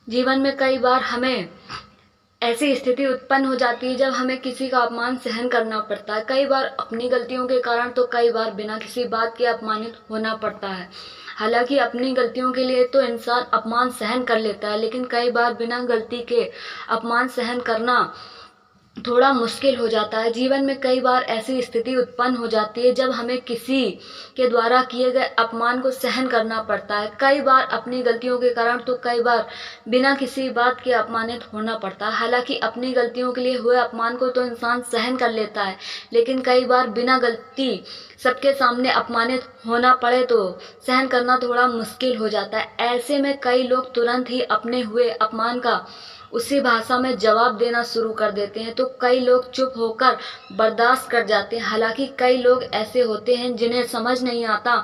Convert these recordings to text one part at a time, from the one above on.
जीवन में कई बार हमें ऐसी स्थिति उत्पन्न हो जाती है जब हमें किसी का अपमान सहन करना पड़ता है। कई बार अपनी गलतियों के कारण तो कई बार बिना किसी बात के अपमानित होना पड़ता है। हालांकि अपनी गलतियों के लिए तो इंसान अपमान सहन कर लेता है, लेकिन कई बार बिना गलती के अपमान सहन करना थोड़ा मुश्किल हो जाता है। जीवन में कई बार ऐसी स्थिति उत्पन्न हो जाती है जब हमें किसी के द्वारा किए गए अपमान को सहन करना पड़ता है। कई बार अपनी गलतियों के कारण तो कई बार बिना किसी बात के अपमानित होना पड़ता है। हालांकि अपनी गलतियों के लिए हुए अपमान को तो इंसान सहन कर लेता है, लेकिन कई बार बिना गलती सबके सामने अपमानित होना पड़े तो सहन करना थोड़ा मुश्किल हो जाता है। ऐसे में कई लोग तुरंत ही अपने हुए अपमान का उसी भाषा में जवाब देना शुरू कर देते हैं, तो कई लोग चुप होकर बर्दाश्त कर जाते हैं। हालांकि कई लोग ऐसे होते हैं जिन्हें समझ नहीं आता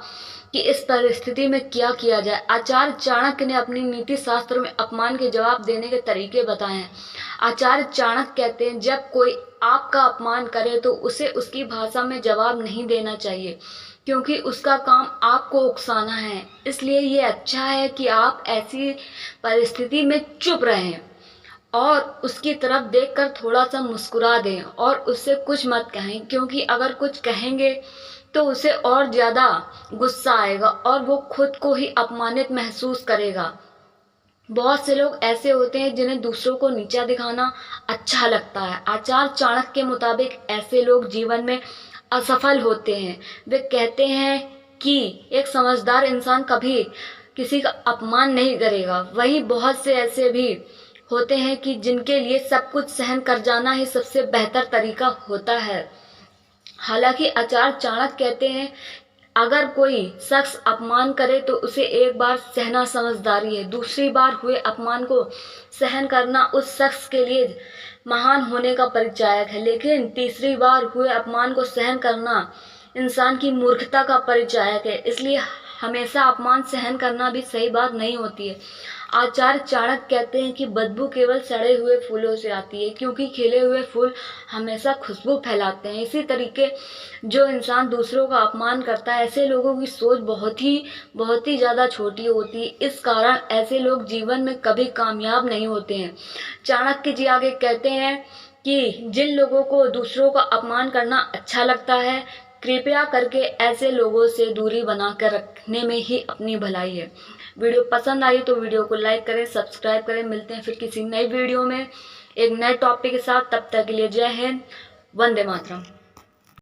कि इस परिस्थिति में क्या किया जाए। आचार्य चाणक्य ने अपनी नीति शास्त्र में अपमान के जवाब देने के तरीके बताए हैं। आचार्य चाणक्य कहते हैं, जब कोई आपका अपमान करे तो उसे उसकी भाषा में जवाब नहीं देना चाहिए, क्योंकि उसका काम आपको उकसाना है। इसलिए ये अच्छा है कि आप ऐसी परिस्थिति में चुप रहें और उसकी तरफ देखकर थोड़ा सा मुस्कुरा दें और उससे कुछ मत कहें, क्योंकि अगर कुछ कहेंगे तो उसे और ज़्यादा गुस्सा आएगा और वो खुद को ही अपमानित महसूस करेगा। बहुत से लोग ऐसे होते हैं जिन्हें दूसरों को नीचा दिखाना अच्छा लगता है। आचार्य चाणक्य के मुताबिक ऐसे लोग जीवन में असफल होते हैं। वे कहते हैं कि एक समझदार इंसान कभी किसी का अपमान नहीं करेगा। वहीं बहुत से ऐसे भी होते हैं कि जिनके लिए सब कुछ सहन कर जाना ही सबसे बेहतर तरीका होता है। हालांकि आचार्य चाणक्य कहते हैं, अगर कोई शख्स अपमान करे तो उसे एक बार सहना समझदारी है, दूसरी बार हुए अपमान को सहन करना उस शख्स के लिए महान होने का परिचायक है, लेकिन तीसरी बार हुए अपमान को सहन करना इंसान की मूर्खता का परिचायक है। इसलिए हमेशा अपमान सहन करना भी सही बात नहीं होती है। आचार्य चाणक्य कहते हैं कि बदबू केवल सड़े हुए फूलों से आती है, क्योंकि खिले हुए फूल हमेशा खुशबू फैलाते हैं। इसी तरीके जो इंसान दूसरों का अपमान करता है, ऐसे लोगों की सोच बहुत ही ज़्यादा छोटी होती है। इस कारण ऐसे लोग जीवन में कभी कामयाब नहीं होते हैं। चाणक्य जी आगे कहते हैं कि जिन लोगों को दूसरों का अपमान करना अच्छा लगता है, कृपया करके ऐसे लोगों से दूरी बनाकर रखने में ही अपनी भलाई है। वीडियो पसंद आई तो वीडियो को लाइक करें, सब्सक्राइब करें। मिलते हैं फिर किसी नई वीडियो में एक नए टॉपिक के साथ। तब तक के लिए जय हिंद, वंदे मातरम।